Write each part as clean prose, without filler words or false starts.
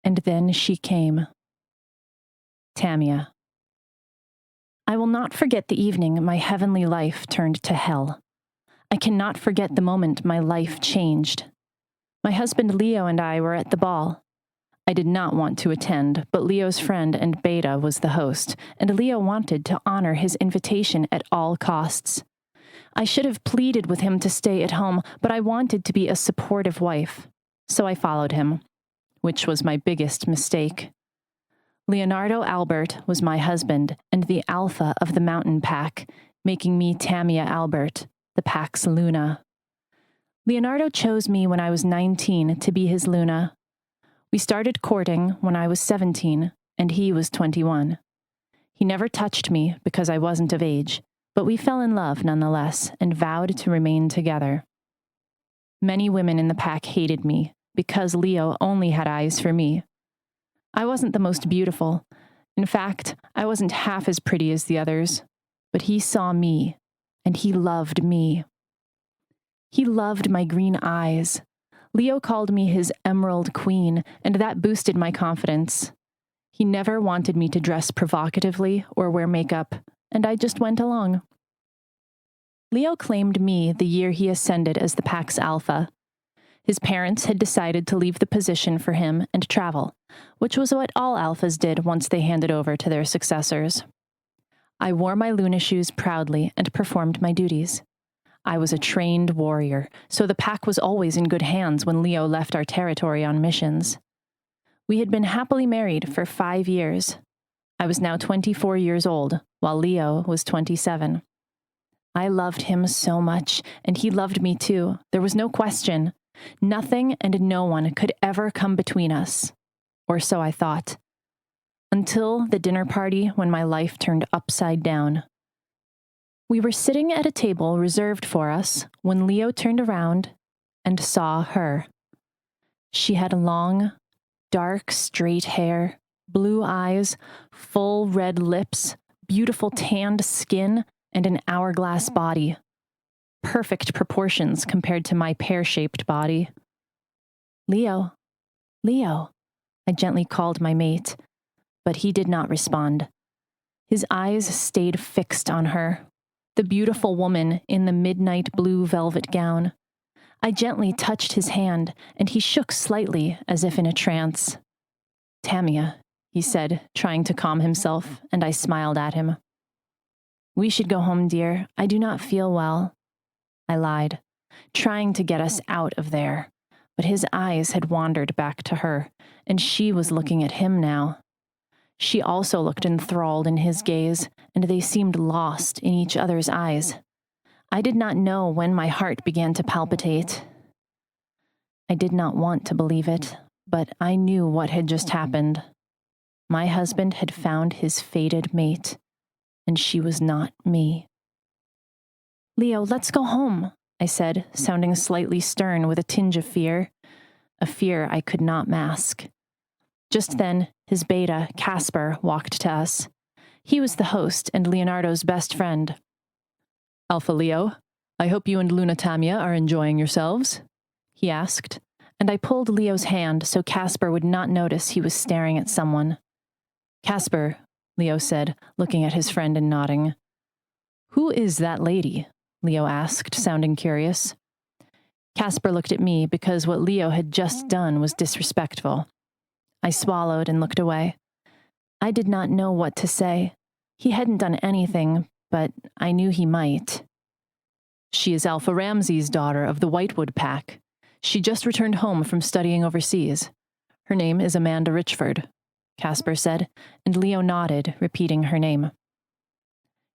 And then she came. Tamia. I will not forget the evening my heavenly life turned to hell. I cannot forget the moment my life changed. My husband Leo and I were at the ball. I did not want to attend, but Leo's friend and Beta was the host, and Leo wanted to honor his invitation at all costs. I should have pleaded with him to stay at home, but I wanted to be a supportive wife, so I followed him, which was my biggest mistake. Leonardo Albert was my husband and the alpha of the mountain pack, making me Tamia Albert, the pack's Luna. Leonardo chose me when I was 19 to be his Luna. We started courting when I was 17, and he was 21. He never touched me because I wasn't of age, but we fell in love nonetheless and vowed to remain together. Many women in the pack hated me because Leo only had eyes for me. I wasn't the most beautiful. In fact, I wasn't half as pretty as the others, but he saw me, and he loved me. He loved my green eyes. Leo called me his Emerald Queen, and that boosted my confidence. He never wanted me to dress provocatively or wear makeup, and I just went along. Leo claimed me the year he ascended as the pack's alpha. His parents had decided to leave the position for him and travel, which was what all alphas did once they handed over to their successors. I wore my Luna shoes proudly and performed my duties. I was a trained warrior, so the pack was always in good hands when Leo left our territory on missions. We had been happily married for 5 years. I was now 24 years old, while Leo was 27. I loved him so much, and he loved me too. There was no question. Nothing and no one could ever come between us. Or so I thought. Until the dinner party when my life turned upside down. We were sitting at a table reserved for us when Leo turned around and saw her. She had long, dark, straight hair, blue eyes, full red lips, beautiful tanned skin, and an hourglass body. Perfect proportions compared to my pear-shaped body. Leo, Leo, I gently called my mate, but he did not respond. His eyes stayed fixed on her. The beautiful woman in the midnight blue velvet gown. I gently touched his hand, and he shook slightly as if in a trance. Tamia, he said, trying to calm himself, and I smiled at him. We should go home, dear. I do not feel well. I lied, trying to get us out of there, but his eyes had wandered back to her, and she was looking at him now. She also looked enthralled in his gaze, and they seemed lost in each other's eyes. I did not know when my heart began to palpitate. I did not want to believe it, but I knew what had just happened. My husband had found his fated mate, and she was not me. Leo, let's go home, I said, sounding slightly stern with a tinge of fear, a fear I could not mask. Just then, his beta, Casper, walked to us. He was the host and Leonardo's best friend. Alpha Leo, I hope you and Luna Tamia are enjoying yourselves, he asked, and I pulled Leo's hand so Casper would not notice he was staring at someone. Casper, Leo said, looking at his friend and nodding. Who is that lady? Leo asked, sounding curious. Casper looked at me because what Leo had just done was disrespectful. I swallowed and looked away. I did not know what to say. He hadn't done anything, but I knew he might. She is Alpha Ramsey's daughter of the Whitewood Pack. She just returned home from studying overseas. Her name is Amanda Richford, Casper said, and Leo nodded, repeating her name.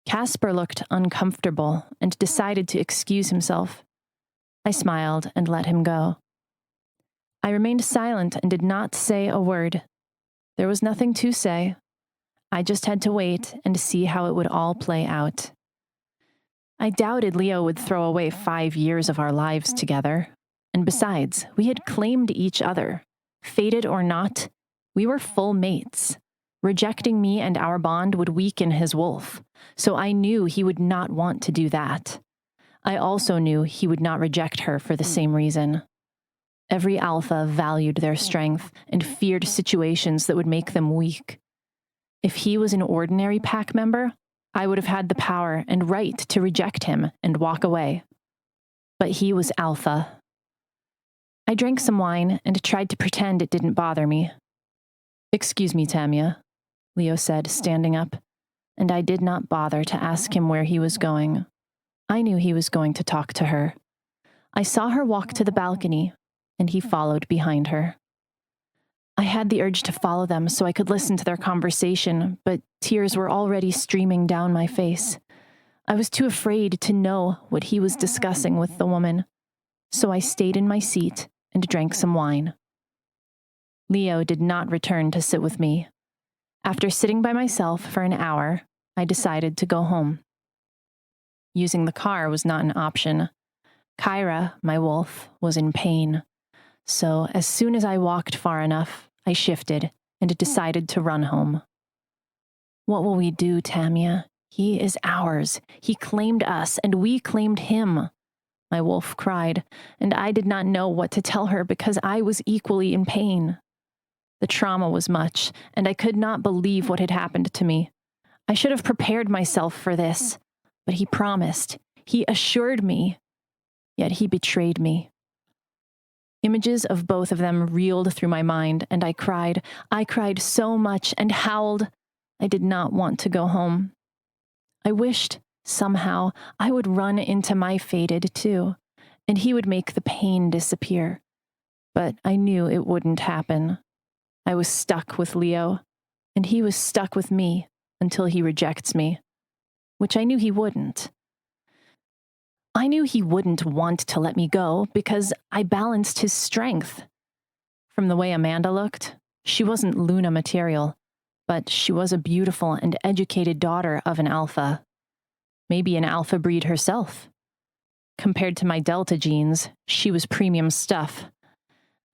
Casper looked uncomfortable and decided to excuse himself. I smiled and let him go. I remained silent and did not say a word. There was nothing to say. I just had to wait and see how it would all play out. I doubted Leo would throw away 5 years of our lives together. And besides, we had claimed each other. Fated or not, we were full mates. Rejecting me and our bond would weaken his wolf, so I knew he would not want to do that. I also knew he would not reject her for the same reason. Every alpha valued their strength and feared situations that would make them weak. If he was an ordinary pack member, I would have had the power and right to reject him and walk away. But he was alpha. I drank some wine and tried to pretend it didn't bother me. "Excuse me, Tamia," Leo said, standing up, and I did not bother to ask him where he was going. I knew he was going to talk to her. I saw her walk to the balcony, and he followed behind her. I had the urge to follow them so I could listen to their conversation, but tears were already streaming down my face. I was too afraid to know what he was discussing with the woman, so I stayed in my seat and drank some wine. Leo did not return to sit with me. After sitting by myself for an hour, I decided to go home. Using the car was not an option. Kyra, my wolf, was in pain. So as soon as I walked far enough, I shifted and decided to run home. "What will we do, Tamia? He is ours. He claimed us, and we claimed him," my wolf cried, and I did not know what to tell her because I was equally in pain. The trauma was much, and I could not believe what had happened to me. I should have prepared myself for this, but he promised. He assured me. Yet he betrayed me. Images of both of them reeled through my mind, and I cried. I cried so much and howled. I did not want to go home. I wished, somehow, I would run into my fated too, and he would make the pain disappear. But I knew it wouldn't happen. I was stuck with Leo, and he was stuck with me until he rejects me, which I knew he wouldn't. I knew he wouldn't want to let me go because I balanced his strength. From the way Amanda looked, she wasn't Luna material, but she was a beautiful and educated daughter of an alpha. Maybe an alpha breed herself. Compared to my Delta genes, she was premium stuff.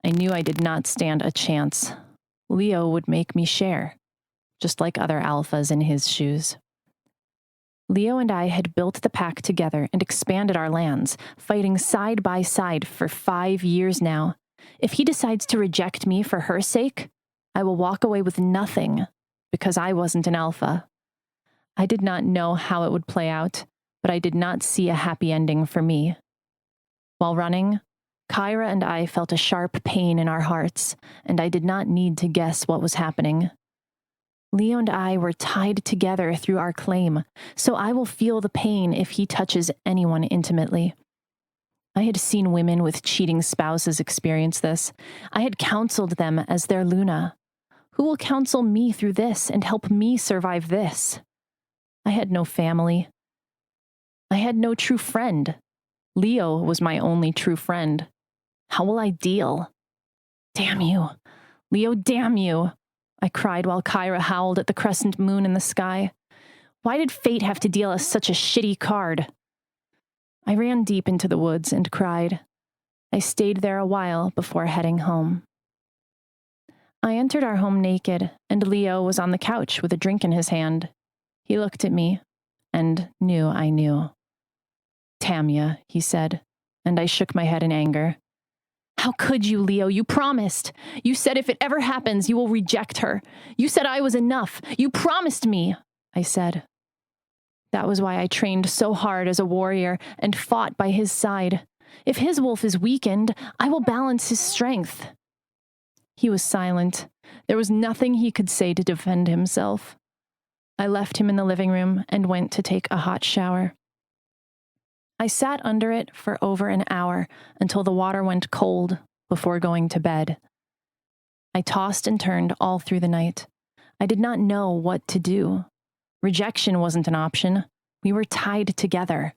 I knew I did not stand a chance. Leo would make me share, just like other alphas in his shoes. Leo and I had built the pack together and expanded our lands, fighting side by side for 5 years now. If he decides to reject me for her sake, I will walk away with nothing because I wasn't an alpha. I did not know how it would play out, but I did not see a happy ending for me. While running, Kyra and I felt a sharp pain in our hearts, and I did not need to guess what was happening. Leo and I were tied together through our claim, so I will feel the pain if he touches anyone intimately. I had seen women with cheating spouses experience this. I had counseled them as their Luna. Who will counsel me through this and help me survive this? I had no family. I had no true friend. Leo was my only true friend. How will I deal? Damn you. Leo, damn you. I cried while Kyra howled at the crescent moon in the sky. Why did fate have to deal us such a shitty card? I ran deep into the woods and cried. I stayed there a while before heading home. I entered our home naked, and Leo was on the couch with a drink in his hand. He looked at me and knew I knew. "Tamia," he said, and I shook my head in anger. "How could you, Leo? You promised. You said if it ever happens, you will reject her. You said I was enough. You promised me," I said. That was why I trained so hard as a warrior and fought by his side. If his wolf is weakened, I will balance his strength. He was silent. There was nothing he could say to defend himself. I left him in the living room and went to take a hot shower. I sat under it for over an hour until the water went cold before going to bed. I tossed and turned all through the night. I did not know what to do. Rejection wasn't an option. We were tied together.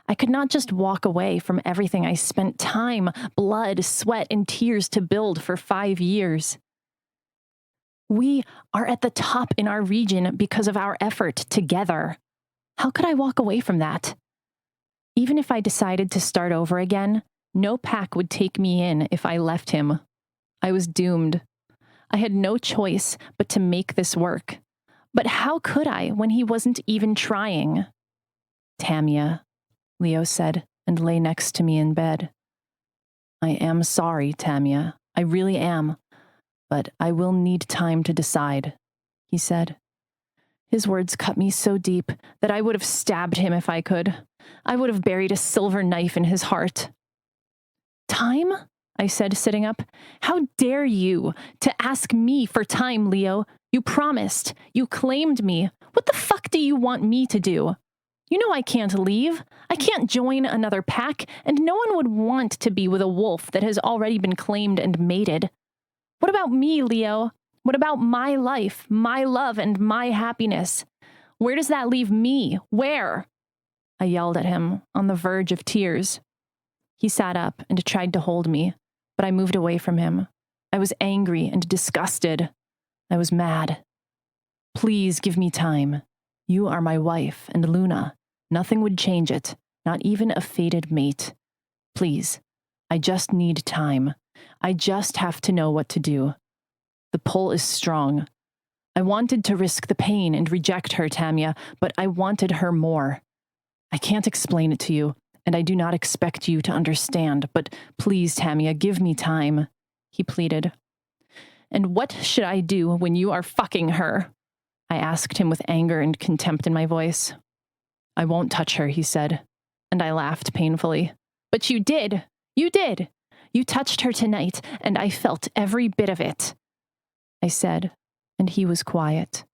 I could not just walk away from everything I spent time, blood, sweat, and tears to build for 5 years. We are at the top in our region because of our effort together. How could I walk away from that? Even if I decided to start over again, no pack would take me in if I left him. I was doomed. I had no choice but to make this work. But how could I when he wasn't even trying? "Tamia," Leo said, and lay next to me in bed. I am sorry, Tamia. I really am. But I will need time to decide, he said. His words cut me so deep that I would have stabbed him if I could. I would have buried a silver knife in his heart. Time? I said, sitting up. How dare you to ask me for time, Leo? You promised. You claimed me. What the fuck do you want me to do? You know I can't leave. I can't join another pack, and no one would want to be with a wolf that has already been claimed and mated. What about me, Leo? What about my life, my love, and my happiness? Where does that leave me? Where? I yelled at him, on the verge of tears. He sat up and tried to hold me, but I moved away from him. I was angry and disgusted. I was mad. Please give me time. You are my wife and Luna. Nothing would change it, not even a fated mate. Please, I just need time. I just have to know what to do. The pull is strong. I wanted to risk the pain and reject her, Tamia, but I wanted her more. I can't explain it to you, and I do not expect you to understand, but please, Tamia, give me time, he pleaded. And what should I do when you are fucking her? I asked him with anger and contempt in my voice. I won't touch her, he said, and I laughed painfully. But you did. You did. You touched her tonight, and I felt every bit of it, I said, and he was quiet.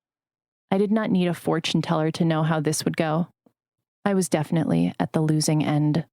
I did not need a fortune teller to know how this would go. I was definitely at the losing end.